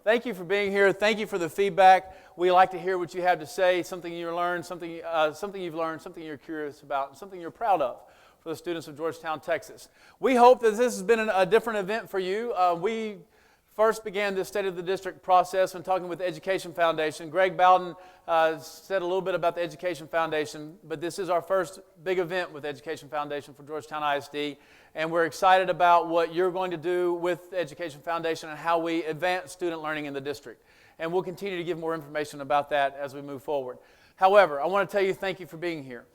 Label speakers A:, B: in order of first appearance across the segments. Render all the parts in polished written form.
A: Thank you for being here. Thank you for the feedback. We like to hear what you have to say, something you learned, something you've learned, something you're curious about, and something you're proud of for the students of Georgetown, Texas. We hope that this has been a different event for you. We first began this State of the District process when talking with the Education Foundation. Greg Bowden said a little bit about the Education Foundation, but this is our first big event with Education Foundation for Georgetown ISD, and we're excited about what you're going to do with the Education Foundation and how we advance student learning in the district. And we'll continue to give more information about that as we move forward. However, I want to tell you thank you for being here.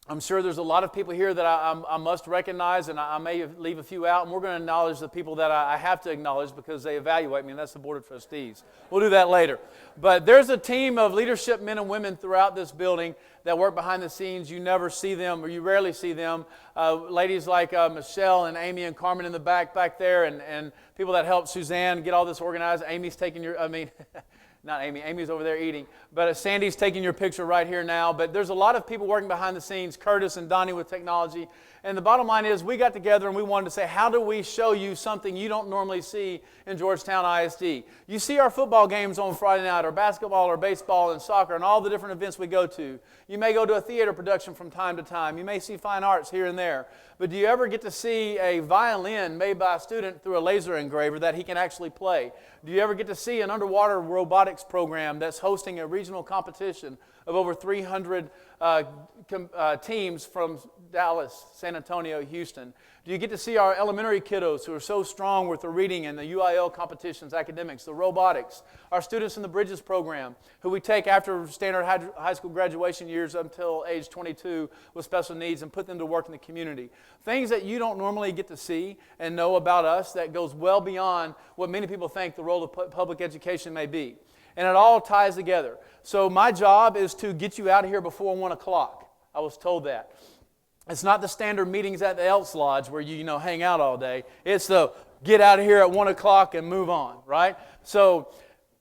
A: I'm sure there's a lot of people here that I must recognize, and I may leave a few out, and we're going to acknowledge the people that I have to acknowledge because they evaluate me, and that's the Board of Trustees. We'll do that later. But there's a team of leadership men and women throughout this building that work behind the scenes. You never see them, or you rarely see them. Ladies like Michelle and Amy and Carmen in the back there, and people that help Suzanne get all this organized. Amy's taking your, not Amy. Amy's over there eating. But Sandy's taking your picture right here now. But there's a lot of people working behind the scenes, Curtis and Donnie with technology. And the bottom line is we got together and we wanted to say, how do we show you something you don't normally see in Georgetown ISD? You see our football games on Friday night, or basketball or baseball and soccer and all the different events we go to. You may go to a theater production from time to time. You may see fine arts here and there. But do you ever get to see a violin made by a student through a laser engraver that he can actually play? Do you ever get to see an underwater robotics program that's hosting a regional competition of over 300 teams from Dallas, San Antonio, Houston? Do you get to see our elementary kiddos who are so strong with the reading and the UIL competitions, academics, the robotics? Our students in the Bridges program, who we take after standard high school graduation years until age 22 with special needs and put them to work in the community. Things that you don't normally get to see and know about us that goes well beyond what many people think the role of public education may be. And it all ties together. So my job is to get you out of here before 1 o'clock. I was told that. It's not the standard meetings at the Elks Lodge where you hang out all day. It's the get out of here at 1 o'clock and move on, right? So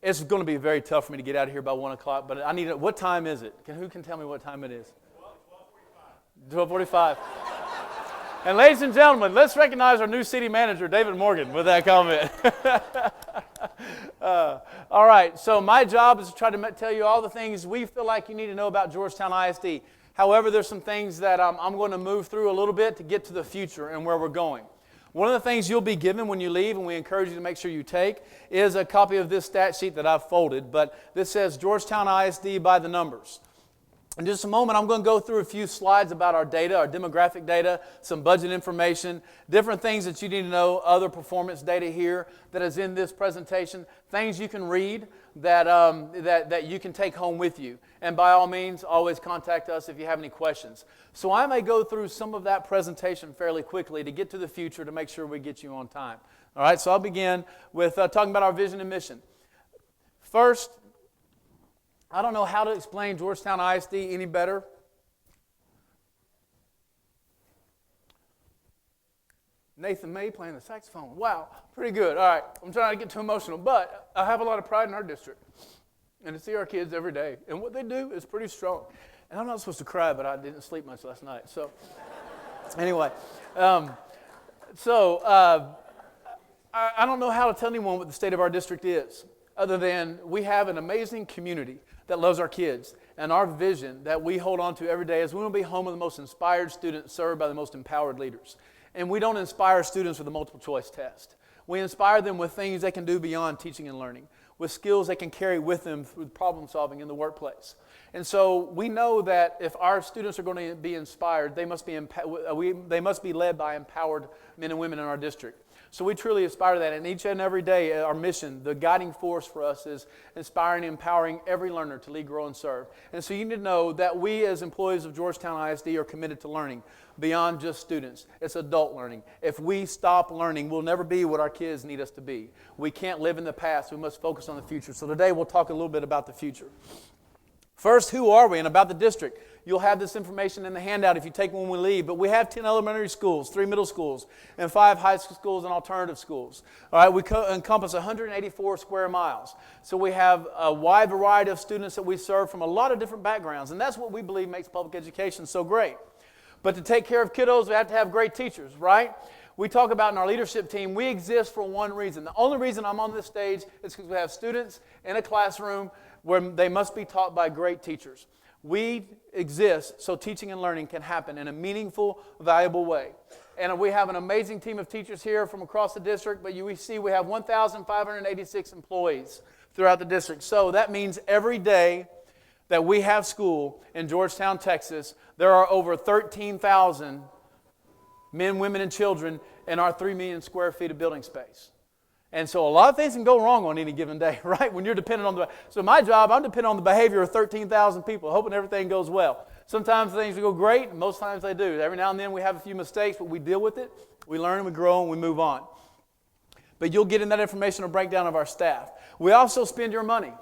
A: it's going to be very tough for me to get out of here by 1 o'clock, but I need it. What time is it? Who can tell me what time it is? 12:45. And ladies and gentlemen, let's recognize our new city manager, David Morgan, with that comment. All right, so my job is to try to tell you all the things we feel like you need to know about Georgetown ISD. However, there's some things that I'm going to move through a little bit to get to the future and where we're going. One of the things you'll be given when you leave, and we encourage you to make sure you take, is a copy of this stat sheet that I've folded. But this says Georgetown ISD by the numbers. In just a moment, I'm going to go through a few slides about our data, our demographic data, some budget information, different things that you need to know, other performance data here that is in this presentation, things you can read that you can take home with you. And by all means, always contact us if you have any questions. So I may go through some of that presentation fairly quickly to get to the future to make sure we get you on time. All right, so I'll begin with talking about our vision and mission. First, I don't know how to explain Georgetown ISD any better. Nathan May playing the saxophone. Wow, pretty good. All right, I'm trying to get too emotional, but I have a lot of pride in our district. And to see our kids every day. And what they do is pretty strong. And I'm not supposed to cry, but I didn't sleep much last night. So anyway, I don't know how to tell anyone what the state of our district is, other than we have an amazing community that loves our kids. And our vision that we hold on to every day is we want to be home of the most inspired students served by the most empowered leaders. And we don't inspire students with a multiple choice test. We inspire them with things they can do beyond teaching and learning, with skills they can carry with them through problem solving in the workplace. And so we know that if our students are going to be inspired, they must be led by empowered men and women in our district. So we truly aspire to that. And each and every day, our mission, the guiding force for us is inspiring and empowering every learner to lead, grow, and serve. And so you need to know that we as employees of Georgetown ISD are committed to learning beyond just students. It's adult learning. If we stop learning, we'll never be what our kids need us to be. We can't live in the past. We must focus on the future. So today we'll talk a little bit about the future. First, who are we and about the district? You'll have this information in the handout if you take one when we leave. But we have 10 elementary schools, 3 middle schools, and 5 high schools and alternative schools. All right, we encompass 184 square miles. So we have a wide variety of students that we serve from a lot of different backgrounds. And that's what we believe makes public education so great. But to take care of kiddos, we have to have great teachers, right? We talk about in our leadership team, we exist for one reason. The only reason I'm on this stage is because we have students in a classroom where they must be taught by great teachers. We exist so teaching and learning can happen in a meaningful, valuable way. And we have an amazing team of teachers here from across the district, but we see we have 1,586 employees throughout the district. So that means every day that we have school in Georgetown, Texas, there are over 13,000 men, women, and children in our 3 million square feet of building space. And so a lot of things can go wrong on any given day, right? When you're dependent on so my job, I'm dependent on the behavior of 13,000 people, hoping everything goes well. Sometimes things go great, and most times they do. Every now and then we have a few mistakes, but we deal with it. We learn, we grow, and we move on. But you'll get in that information or breakdown of our staff. We also spend your money.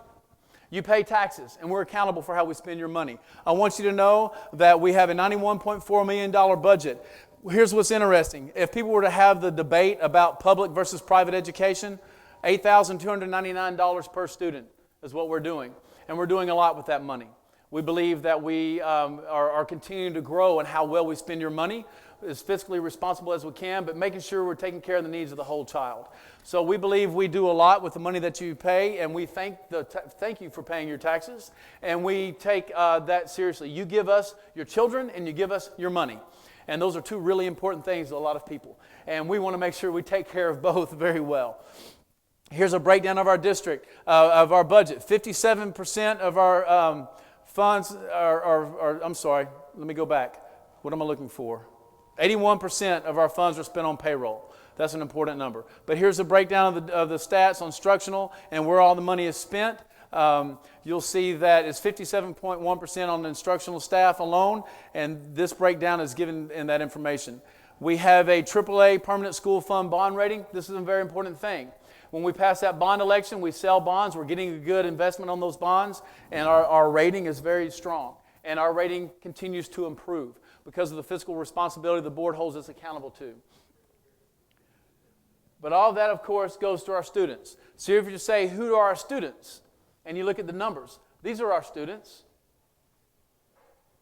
A: You pay taxes, and we're accountable for how we spend your money. I want you to know that we have a $91.4 million budget. Here's what's interesting. If people were to have the debate about public versus private education, $8,299 per student is what we're doing. And we're doing a lot with that money. We believe that we are continuing to grow in how well we spend your money, as fiscally responsible as we can, but making sure we're taking care of the needs of the whole child. So we believe we do a lot with the money that you pay, and we thank you for paying your taxes, and we take that seriously. You give us your children, and you give us your money. And those are two really important things to a lot of people. And we want to make sure we take care of both very well. Here's a breakdown of our district, of our budget. 57% of our funds I'm sorry, let me go back. What am I looking for? 81% of our funds are spent on payroll. That's an important number. But here's a breakdown of the stats on instructional and where all the money is spent. You'll see that it's 57.1% on the instructional staff alone, and this breakdown is given in that information. We have a AAA permanent school fund bond rating. This is a very important thing. When we pass that bond election, we sell bonds. We're getting a good investment on those bonds, and our rating is very strong. And our rating continues to improve because of the fiscal responsibility the board holds us accountable to. But all of that, of course, goes to our students. So if you say, who are our students? And you look at the numbers. These are our students.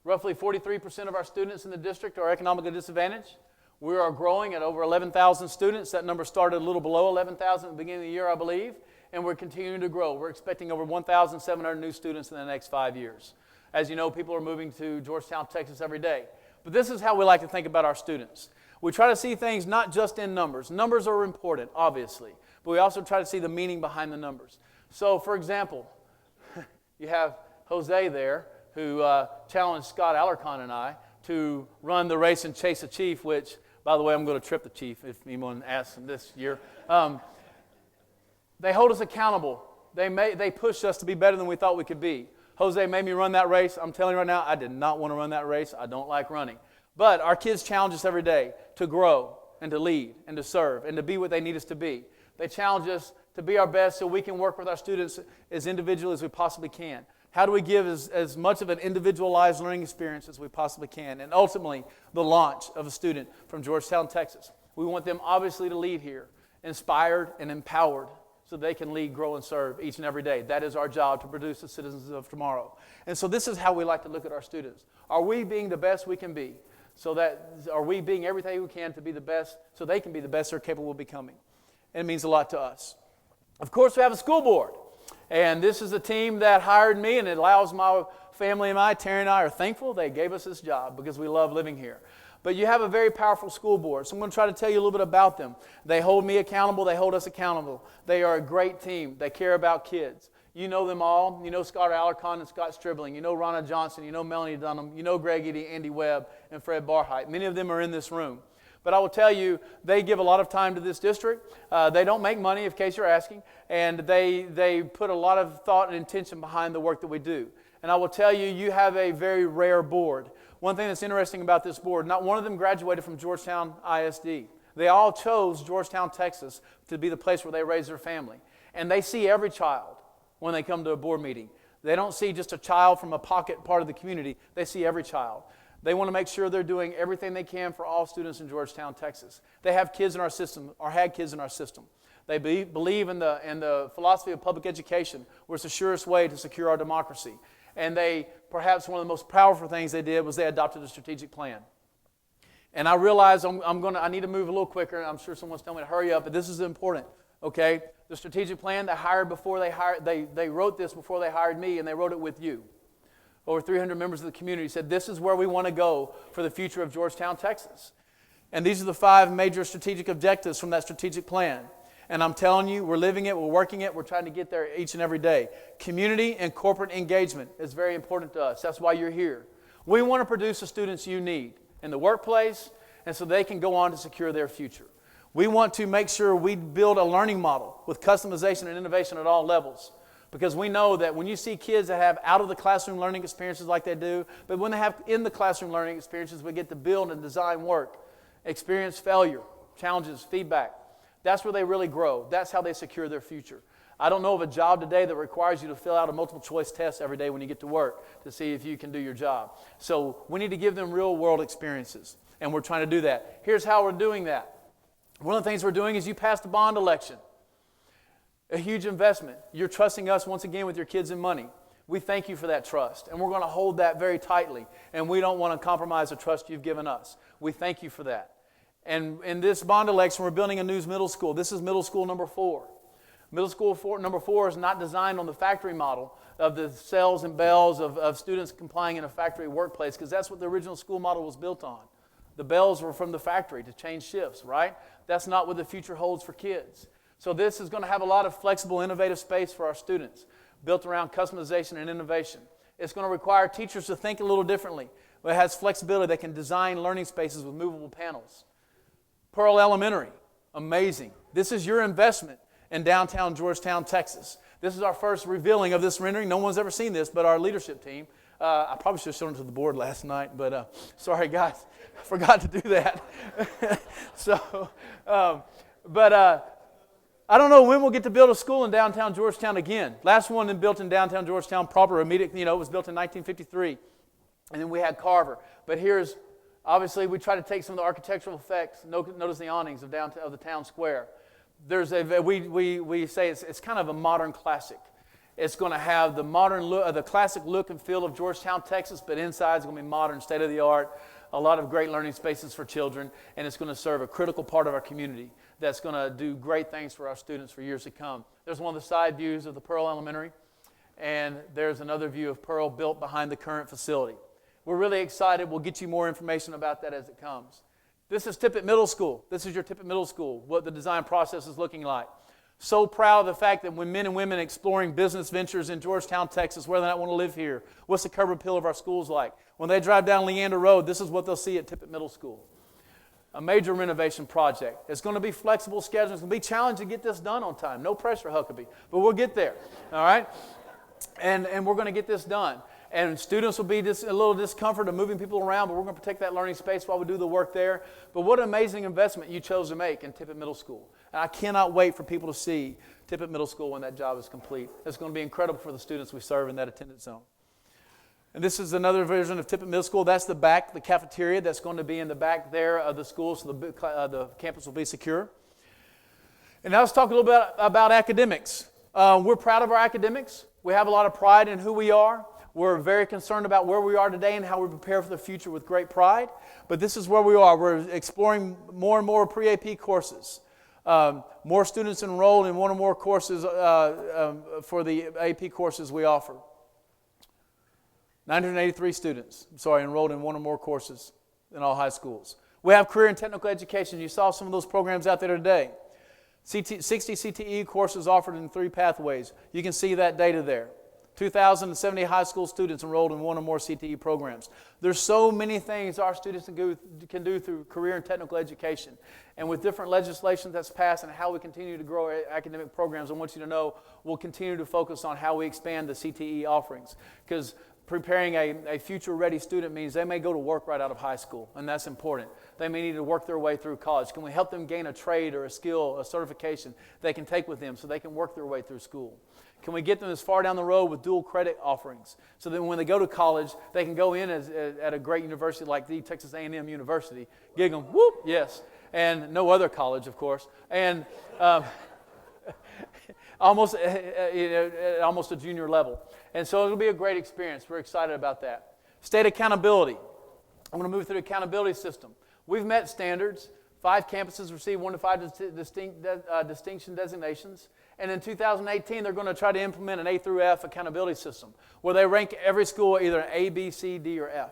A: Roughly 43% of our students in the district are economically disadvantaged. We are growing at over 11,000 students. That number started a little below 11,000 at the beginning of the year, I believe. And we're continuing to grow. We're expecting over 1,700 new students in the next 5 years. As you know, people are moving to Georgetown, Texas every day. But this is how we like to think about our students. We try to see things not just in numbers. Numbers are important, obviously. But we also try to see the meaning behind the numbers. So, for example, you have Jose there who challenged Scott Alarcon and I to run the race and chase a chief, which, by the way, I'm going to trip the chief if anyone asks him this year. They hold us accountable. They push us to be better than we thought we could be. Jose made me run that race. I'm telling you right now, I did not want to run that race. I don't like running. But our kids challenge us every day to grow and to lead and to serve and to be what they need us to be. They challenge us to be our best so we can work with our students as individually as we possibly can. How do we give as much of an individualized learning experience as we possibly can? And ultimately, the launch of a student from Georgetown, Texas. We want them obviously to lead here, inspired and empowered, so they can lead, grow, and serve each and every day. That is our job, to produce the citizens of tomorrow. And so this is how we like to look at our students. Are we being the best we can be? Are we being everything we can to be the best so they can be the best they're capable of becoming? And it means a lot to us. Of course, we have a school board. And this is a team that hired me, and it allows my family and Terry and I are thankful they gave us this job because we love living here. But you have a very powerful school board, so I'm going to try to tell you a little bit about them. They hold me accountable. They hold us accountable. They are a great team. They care about kids. You know them all. You know Scott Alarcon and Scott Stribling. You know Ronna Johnson. You know Melanie Dunham. You know Greg Eddy, Andy Webb, and Fred Barheit. Many of them are in this room. But I will tell you, they give a lot of time to this district. They don't make money, in case you're asking, and they put a lot of thought and intention behind the work that we do. And I will tell you, you have a very rare board. One thing that's interesting about this board, not one of them graduated from Georgetown ISD. They all chose Georgetown, Texas to be the place where they raise their family. And they see every child when they come to a board meeting. They don't see just a child from a pocket part of the community. They see every child. They want to make sure they're doing everything they can for all students in Georgetown, Texas. They have kids in our system, or had kids in our system. They believe in the philosophy of public education, where it's the surest way to secure our democracy. And perhaps one of the most powerful things they did was they adopted a strategic plan. And I realize I need to move a little quicker. I'm sure someone's telling me to hurry up, but this is important, okay? The strategic plan they wrote this before they hired me, and they wrote it with you. Over 300 members of the community said, this is where we want to go for the future of Georgetown, Texas. And these are the 5 major strategic objectives from that strategic plan. And I'm telling you, we're living it, we're working it, we're trying to get there each and every day. Community and corporate engagement is very important to us. That's why you're here. We want to produce the students you need in the workplace, and so they can go on to secure their future. We want to make sure we build a learning model with customization and innovation at all levels, because we know that when you see kids that have out-of-the-classroom learning experiences like they do, but when they have in-the-classroom learning experiences, we get to build and design work, experience failure, challenges, feedback. That's where they really grow. That's how they secure their future. I don't know of a job today that requires you to fill out a multiple choice test every day when you get to work to see if you can do your job. So we need to give them real world experiences, and we're trying to do that. Here's how we're doing that. One of the things we're doing is you passed a bond election, a huge investment. You're trusting us once again with your kids and money. We thank you for that trust, and we're going to hold that very tightly, and we don't want to compromise the trust you've given us. We thank you for that. And in this bond election, we're building a new middle school. This is middle school number 4. Middle school number 4 is not designed on the factory model of the cells and bells of students complying in a factory workplace, because that's what the original school model was built on. The bells were from the factory to change shifts, right? That's not what the future holds for kids. So this is going to have a lot of flexible, innovative space for our students, built around customization and innovation. It's going to require teachers to think a little differently. It has flexibility. They can design learning spaces with movable panels. Pearl Elementary, amazing. This is your investment in downtown Georgetown, Texas. This is our first revealing of this rendering. No one's ever seen this but our leadership team. I probably should have shown it to the board last night, but sorry guys, I forgot to do that. I don't know when we'll get to build a school in downtown Georgetown again. Last one built in downtown Georgetown proper, immediately, it was built in 1953, and then we had Carver. But here's, obviously, we try to take some of the architectural effects. Notice the awnings of the town square. We say it's kind of a modern classic. It's going to have the modern look, the classic look and feel of Georgetown, Texas, but inside it's going to be modern, state of the art. A lot of great learning spaces for children, and it's going to serve a critical part of our community that's going to do great things for our students for years to come. There's one of the side views of the Pearl Elementary, and there's another view of Pearl built behind the current facility. We're really excited. We'll get you more information about that as it comes. This is Tippett Middle School. This is your Tippett Middle School, what the design process is looking like. So proud of the fact that when men and women exploring business ventures in Georgetown, Texas, whether or not want to live here, what's the curb appeal of our schools like? When they drive down Leander Road, this is what they'll see at Tippett Middle School. A major renovation project. It's going to be flexible scheduling. It's going to be challenging to get this done on time. No pressure, Huckabee. But we'll get there, all right? And we're going to get this done. And students will be a little discomfort of moving people around, but we're going to protect that learning space while we do the work there. But what an amazing investment you chose to make in Tippett Middle School. And I cannot wait for people to see Tippett Middle School when that job is complete. It's going to be incredible for the students we serve in that attendance zone. And this is another version of Tippett Middle School. That's the back, the cafeteria that's going to be in the back there of the school, so the campus will be secure. And now let's talk a little bit about academics. We're proud of our academics. We have a lot of pride in who we are. We're very concerned about where we are today and how we prepare for the future with great pride. But this is where we are. We're exploring more and more pre-AP courses. More students enrolled in one or more courses for the AP courses we offer. 983 students, enrolled in one or more courses in all high schools. We have career and technical education. You saw some of those programs out there today. 60 CTE courses offered in 3 pathways. You can see that data there. 2,070 high school students enrolled in one or more CTE programs. There's so many things our students can do through career and technical education. And with different legislation that's passed and how we continue to grow our academic programs, I want you to know we'll continue to focus on how we expand the CTE offerings. Because preparing a future-ready student means they may go to work right out of high school, and that's important. They may need to work their way through college. Can we help them gain a trade or a skill, a certification they can take with them so they can work their way through school? Can we get them as far down the road with dual credit offerings so that when they go to college, they can go in at a great university like the Texas A&M University, gig them, whoop, yes, and no other college, of course, and almost a junior level. And so it'll be a great experience. We're excited about that. State accountability. I'm going to move through the accountability system. We've met standards. 5 campuses received 1 to 5 distinction designations. And in 2018, they're going to try to implement an A through F accountability system where they rank every school either A, B, C, D, or F.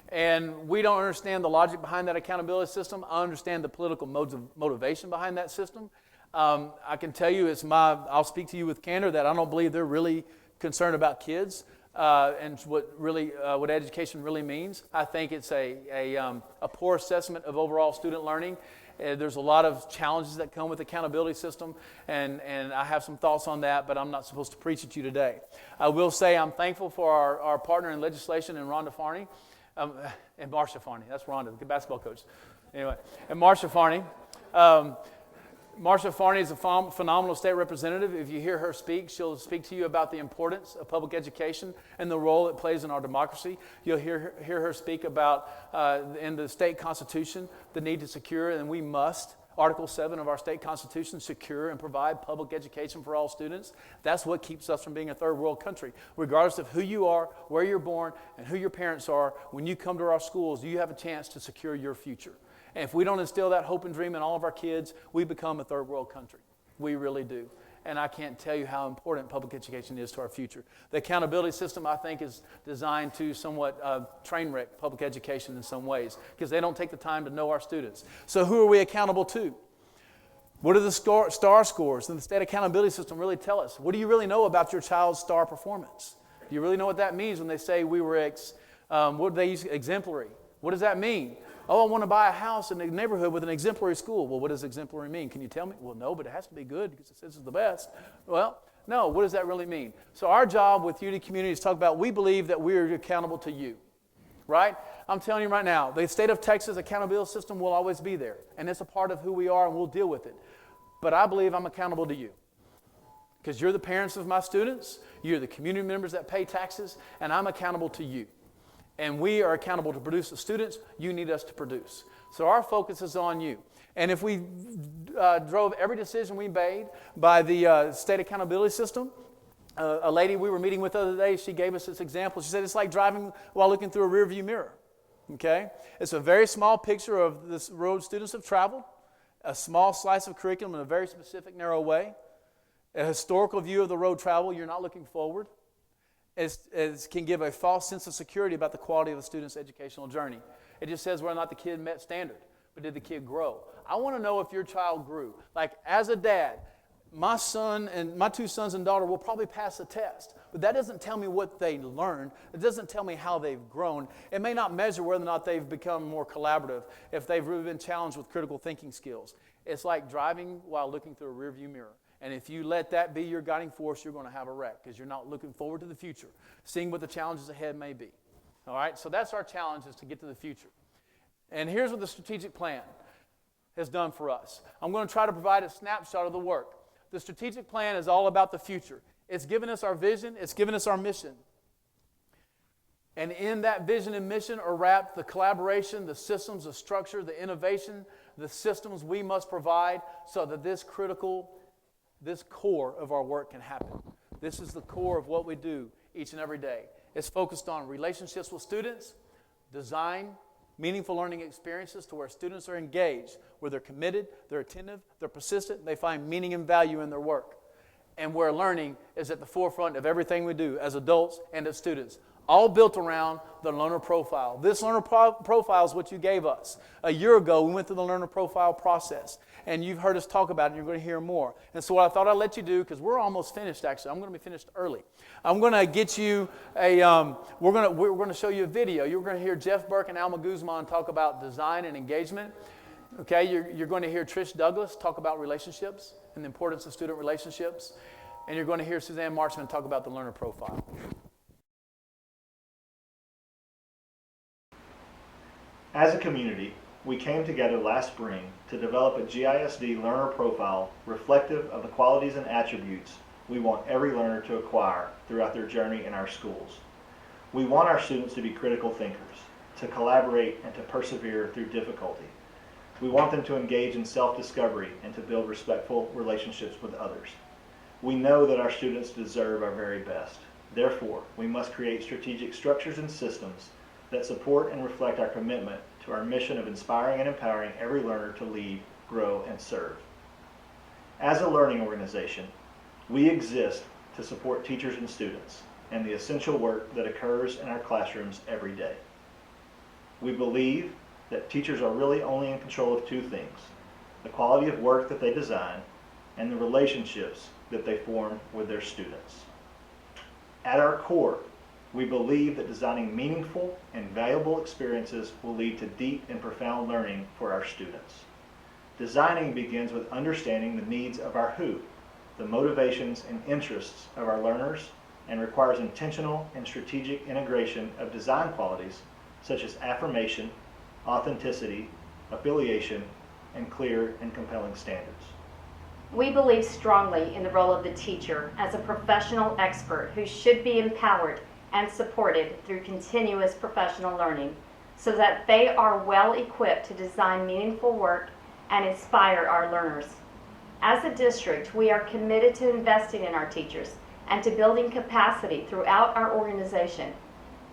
A: And we don't understand the logic behind that accountability system. I understand the political modes of motivation behind that system. I can tell you, I'll speak to you with candor that I don't believe they're really concerned about kids and what education really means. I think it's a poor assessment of overall student learning. There's a lot of challenges that come with the accountability system, and I have some thoughts on that, but I'm not supposed to preach at you today. I will say I'm thankful for our partner in legislation in Rhonda Farney, and Marcia Farney. That's Rhonda, the basketball coach. Anyway, and Marcia Farney. Marcia Farney is a phenomenal state representative. If you hear her speak, she'll speak to you about the importance of public education and the role it plays in our democracy. You'll hear her speak about, in the state constitution, the need to secure, and we must, Article 7 of our state constitution, secure and provide public education for all students. That's what keeps us from being a third world country. Regardless of who you are, where you're born, and who your parents are, when you come to our schools, you have a chance to secure your future. And if we don't instill that hope and dream in all of our kids, we become a third world country. We really do. And I can't tell you how important public education is to our future. The accountability system, I think, is designed to somewhat train wreck public education in some ways because they don't take the time to know our students. So who are we accountable to? What do the STAR scores and the state accountability system really tell us? What do you really know about your child's STAR performance? Do you really know what that means when they say we were what do they use? Exemplary. What does that mean? Oh, I want to buy a house in a neighborhood with an exemplary school. Well, what does exemplary mean? Can you tell me? Well, no, but it has to be good because it says it's the best. Well, no, what does that really mean? So our job with Unity Community is to talk about we believe that we are accountable to you, right? I'm telling you right now, the state of Texas accountability system will always be there, and it's a part of who we are, and we'll deal with it. But I believe I'm accountable to you because you're the parents of my students, you're the community members that pay taxes, and I'm accountable to you. And we are accountable to produce the students you need us to produce. So our focus is on you. And if we drove every decision we made by the state accountability system, a lady we were meeting with the other day, she gave us this example. She said it's like driving while looking through a rearview mirror. Okay? It's a very small picture of this road students have traveled, a small slice of curriculum in a very specific, narrow way, a historical view of the road travel. You're not looking forward. It can give a false sense of security about the quality of a student's educational journey. It just says whether or not the kid met standard, but did the kid grow? I want to know if your child grew. Like as a dad, my son and my 2 sons and daughter will probably pass the test, but that doesn't tell me what they learned. It doesn't tell me how they've grown. It may not measure whether or not they've become more collaborative, if they've really been challenged with critical thinking skills. It's like driving while looking through a rearview mirror. And if you let that be your guiding force, you're going to have a wreck because you're not looking forward to the future, seeing what the challenges ahead may be. All right, so that's our challenge, is to get to the future. And here's what the strategic plan has done for us. I'm going to try to provide a snapshot of the work. The strategic plan is all about the future. It's given us our vision. It's given us our mission. And in that vision and mission are wrapped the collaboration, the systems, the structure, the innovation, the systems we must provide so that this core of our work can happen. This is the core of what we do each and every day. It's focused on relationships with students, design meaningful learning experiences to where students are engaged, where they're committed, they're attentive, they're persistent, they find meaning and value in their work, and where learning is at the forefront of everything we do as adults and as students. All built around the learner profile. This learner profile is what you gave us. A year ago, we went through the learner profile process, and you've heard us talk about it, and you're going to hear more. And so what I thought I'd let you do, because we're almost finished, actually. I'm going to be finished early. I'm going to get you we're going to show you a video. You're going to hear Jeff Burke and Alma Guzman talk about design and engagement. Okay, you're going to hear Trish Douglas talk about relationships and the importance of student relationships. And you're going to hear Suzanne Marchman talk about the learner profile.
B: As a community, we came together last spring to develop a GISD learner profile reflective of the qualities and attributes we want every learner to acquire throughout their journey in our schools. We want our students to be critical thinkers, to collaborate and to persevere through difficulty. We want them to engage in self-discovery and to build respectful relationships with others. We know that our students deserve our very best. Therefore, we must create strategic structures and systems that support and reflect our commitment to our mission of inspiring and empowering every learner to lead, grow, and serve. As a learning organization, we exist to support teachers and students and the essential work that occurs in our classrooms every day. We believe that teachers are really only in control of two things: the quality of work that they design and the relationships that they form with their students. At our core, we believe that designing meaningful and valuable experiences will lead to deep and profound learning for our students. Designing begins with understanding the needs of our who, the motivations and interests of our learners, and requires intentional and strategic integration of design qualities such as affirmation, authenticity, affiliation, and clear and compelling standards.
C: We believe strongly in the role of the teacher as a professional expert who should be empowered and supported through continuous professional learning so that they are well equipped to design meaningful work and inspire our learners. As a district, we are committed to investing in our teachers and to building capacity throughout our organization.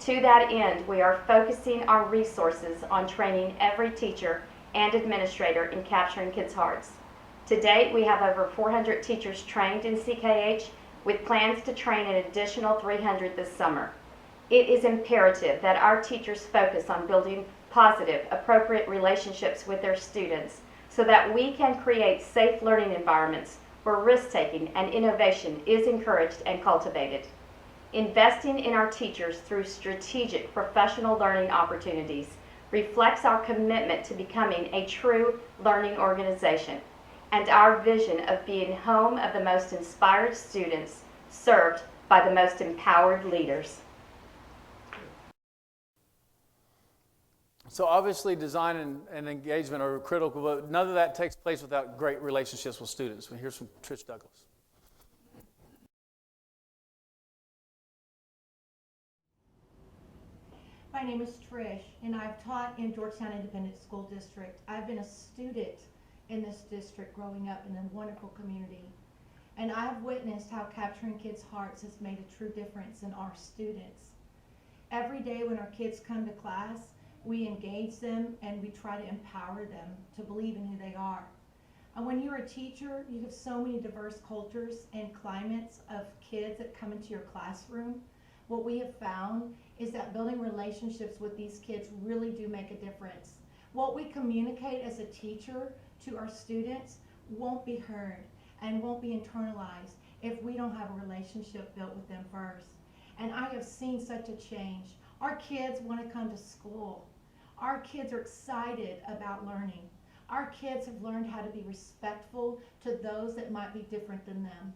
C: To that end, we are focusing our resources on training every teacher and administrator in capturing kids' hearts. To date, we have over 400 teachers trained in CKH with plans to train an additional 300 this summer. It is imperative that our teachers focus on building positive, appropriate relationships with their students so that we can create safe learning environments where risk-taking and innovation is encouraged and cultivated. Investing in our teachers through strategic professional learning opportunities reflects our commitment to becoming a true learning organization and our vision of being home of the most inspired students served by the most empowered leaders.
A: So obviously design and engagement are critical, but none of that takes place without great relationships with students. We'll hear from Trish Douglas.
D: My name is Trish, and I've taught in Georgetown Independent School District. I've been a student in this district growing up in a wonderful community. And I've witnessed how capturing kids' hearts has made a true difference in our students. Every day when our kids come to class, we engage them and we try to empower them to believe in who they are. And when you're a teacher, you have so many diverse cultures and climates of kids that come into your classroom. What we have found is that building relationships with these kids really do make a difference. What we communicate as a teacher to our students won't be heard and won't be internalized if we don't have a relationship built with them first. And I have seen such a change. Our kids want to come to school. Our kids are excited about learning. Our kids have learned how to be respectful to those that might be different than them.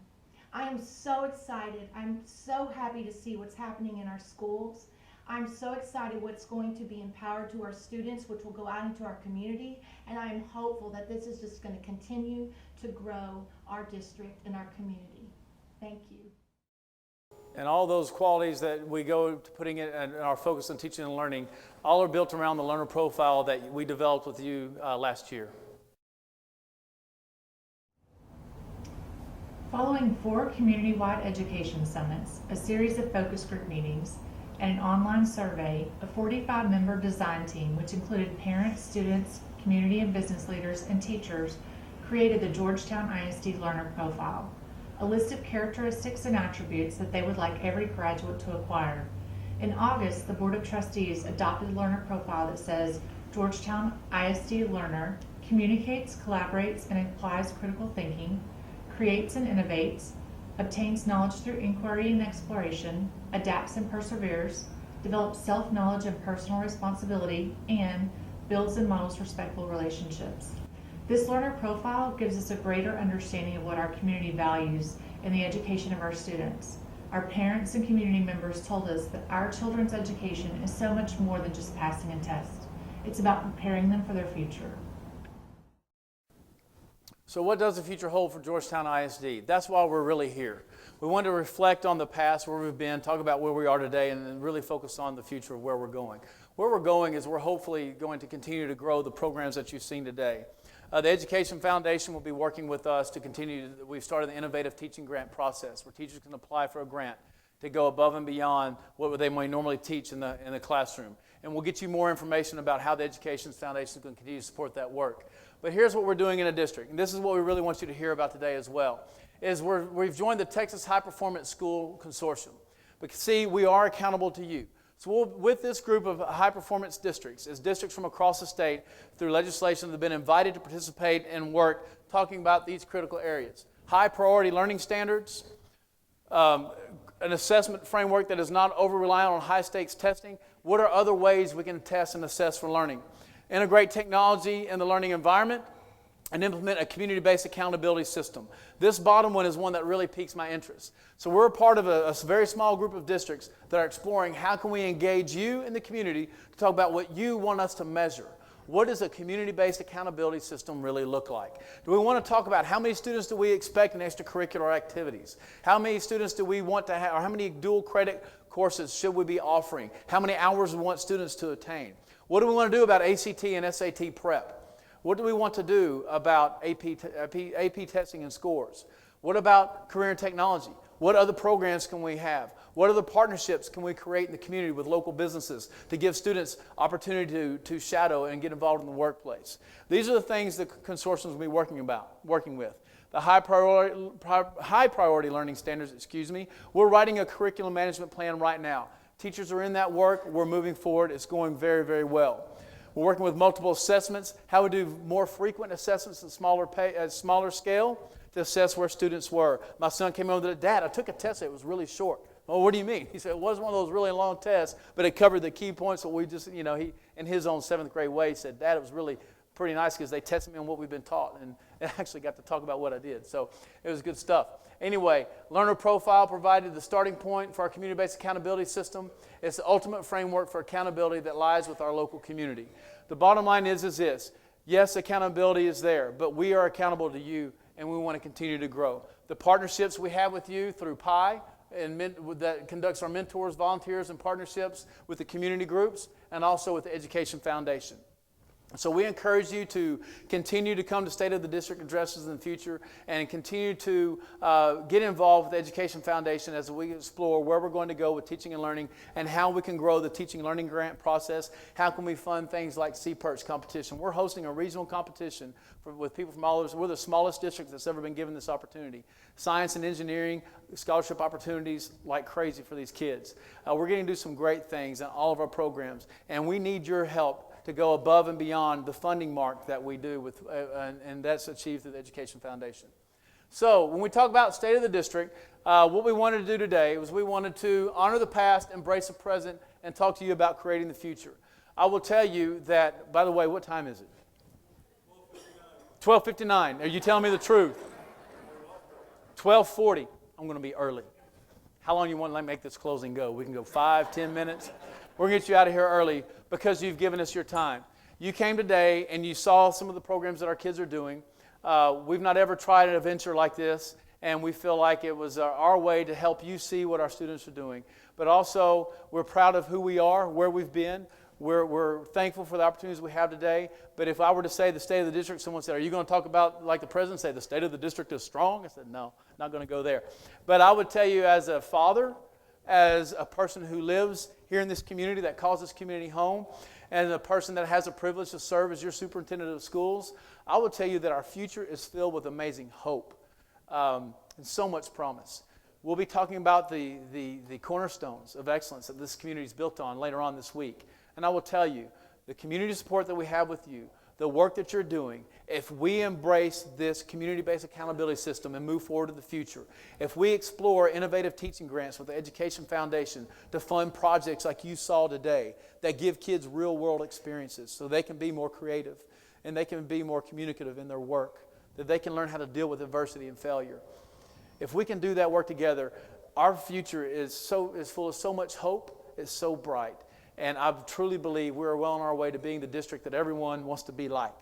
D: I am so excited. I'm so happy to see what's happening in our schools. I'm so excited what's going to be empowered to our students, which will go out into our community, and I am hopeful that this is just going to continue to grow our district and our community. Thank you.
A: And all those qualities that we go to putting in our focus on teaching and learning, all are built around the learner profile that we developed with you last year.
E: Following 4 community-wide education summits, a series of focus group meetings, and an online survey, a 45-member design team, which included parents, students, community and business leaders, and teachers, created the Georgetown ISD Learner Profile, a list of characteristics and attributes that they would like every graduate to acquire. In August, the Board of Trustees adopted a learner profile that says, Georgetown ISD learner communicates, collaborates, and applies critical thinking, creates and innovates, obtains knowledge through inquiry and exploration, adapts and perseveres, develops self-knowledge and personal responsibility, and builds and models respectful relationships. This learner profile gives us a greater understanding of what our community values in the education of our students. Our parents and community members told us that our children's education is so much more than just passing a test. It's about preparing them for their future.
A: So what does the future hold for Georgetown ISD? That's why we're really here. We want to reflect on the past, where we've been, talk about where we are today, and then really focus on the future of where we're going. Where we're going is we're hopefully going to continue to grow the programs that you've seen today. The Education Foundation will be working with us to continue. We've started the innovative teaching grant process where teachers can apply for a grant to go above and beyond what they might normally teach in the classroom. And we'll get you more information about how the Education Foundation is going to continue to support that work. But here's what we're doing in a district, and this is what we really want you to hear about today as well, is we've joined the Texas High Performance School Consortium. But see, we are accountable to you. So with this group of high-performance districts, as districts from across the state, through legislation, have been invited to participate and work talking about these critical areas. High-priority learning standards, an assessment framework that is not over-reliant on high-stakes testing. What are other ways we can test and assess for learning? Integrate technology in the learning environment, and implement a community-based accountability system. This bottom one is one that really piques my interest. So we're a part of a very small group of districts that are exploring how can we engage you in the community to talk about what you want us to measure. What does a community-based accountability system really look like? Do we want to talk about how many students do we expect in extracurricular activities? How many students do we want to have, or how many dual credit courses should we be offering? How many hours do we want students to attain? What do we want to do about ACT and SAT prep? What do we want to do about AP testing and scores? What about career and technology? What other programs can we have? What other partnerships can we create in the community with local businesses to give students opportunity to shadow and get involved in the workplace? These are the things the consortium will be working with. The high priority learning standards, we're writing a curriculum management plan right now. Teachers are in that work. We're moving forward. It's going very, very well. We're working with multiple assessments, how we do more frequent assessments at smaller scale to assess where students were. My son came over to Dad, I took a test, it was really short. Well, what do you mean? He said, it wasn't one of those really long tests, but it covered the key points that we just, he, in his own 7th grade way, he said, Dad, it was really pretty nice because they tested me on what we've been taught, and I actually got to talk about what I did. So it was good stuff. Anyway, learner profile provided the starting point for our community-based accountability system. It's the ultimate framework for accountability that lies with our local community. The bottom line is this. Yes, accountability is there, but we are accountable to you, and we want to continue to grow. The partnerships we have with you through PI, that conducts our mentors, volunteers, and partnerships with the community groups, and also with the Education Foundation. So we encourage you to continue to come to State of the District addresses in the future and continue to get involved with the Education Foundation as we explore where we're going to go with teaching and learning and how we can grow the teaching and learning grant process. How can we fund things like CPERS competition? We're hosting a regional competition with people from all over. We're the smallest district that's ever been given this opportunity. Science and engineering, scholarship opportunities like crazy for these kids. We're getting to do some great things in all of our programs, and we need your help to go above and beyond the funding mark that we do, and that's achieved through the Education Foundation. So when we talk about State of the District, what we wanted to do today was we wanted to honor the past, embrace the present, and talk to you about creating the future. I will tell you that, by the way, what time is it? 12:59. Are you telling me the truth? 12:40. I'm going to be early. How long do you want to make this closing go? We can go 5, 10 minutes. We're going to get you out of here early because you've given us your time. You came today and you saw some of the programs that our kids are doing. We've not ever tried an adventure like this, and we feel like it was our way to help you see what our students are doing. But also, we're proud of who we are, where we've been. We're thankful for the opportunities we have today. But if I were to say the State of the District, someone said, are you going to talk about, like the president say, the State of the District is strong? I said, no, not going to go there. But I would tell you as a father, as a person who lives here in this community that calls this community home, and a person that has the privilege to serve as your superintendent of schools, I will tell you that our future is filled with amazing hope and so much promise. We'll be talking about the cornerstones of excellence that this community is built on later on this week. And I will tell you, the community support that we have with you, the work that you're doing, if we embrace this community-based accountability system and move forward to the future, if we explore innovative teaching grants with the Education Foundation to fund projects like you saw today that give kids real-world experiences so they can be more creative and they can be more communicative in their work, that they can learn how to deal with adversity and failure. If we can do that work together, our future is full of so much hope, it's so bright. And I truly believe we're well on our way to being the district that everyone wants to be like.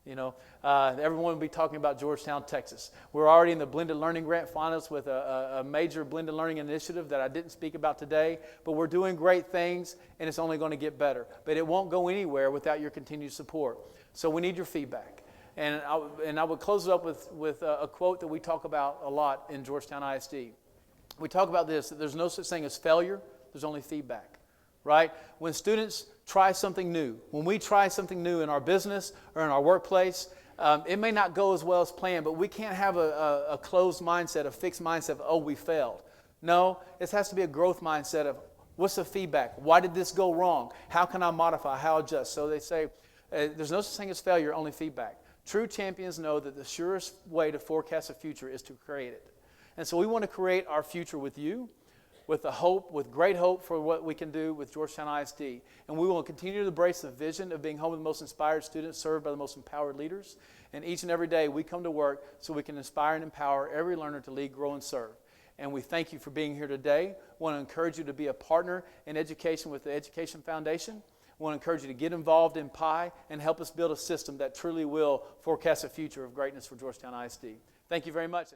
A: Everyone will be talking about Georgetown, Texas. We're already in the Blended Learning Grant finalists with a major blended learning initiative that I didn't speak about today. But we're doing great things, and it's only going to get better. But it won't go anywhere without your continued support. So we need your feedback. And I would close it up with a quote that we talk about a lot in Georgetown ISD. We talk about this, that there's no such thing as failure, there's only feedback. right? When students try something new, when we try something new in our business or in our workplace, it may not go as well as planned, but we can't have a closed mindset, a fixed mindset of, oh, we failed. No, it has to be a growth mindset of, what's the feedback? Why did this go wrong? How can I modify? How adjust? So they say, there's no such thing as failure, only feedback. True champions know that the surest way to forecast a future is to create it. And so we want to create our future with you, with the hope, with great hope for what we can do with Georgetown ISD. And we will continue to embrace the vision of being home with the most inspired students, served by the most empowered leaders. And each and every day we come to work so we can inspire and empower every learner to lead, grow, and serve. And we thank you for being here today. We want to encourage you to be a partner in education with the Education Foundation. We want to encourage you to get involved in PI and help us build a system that truly will forecast a future of greatness for Georgetown ISD. Thank you very much.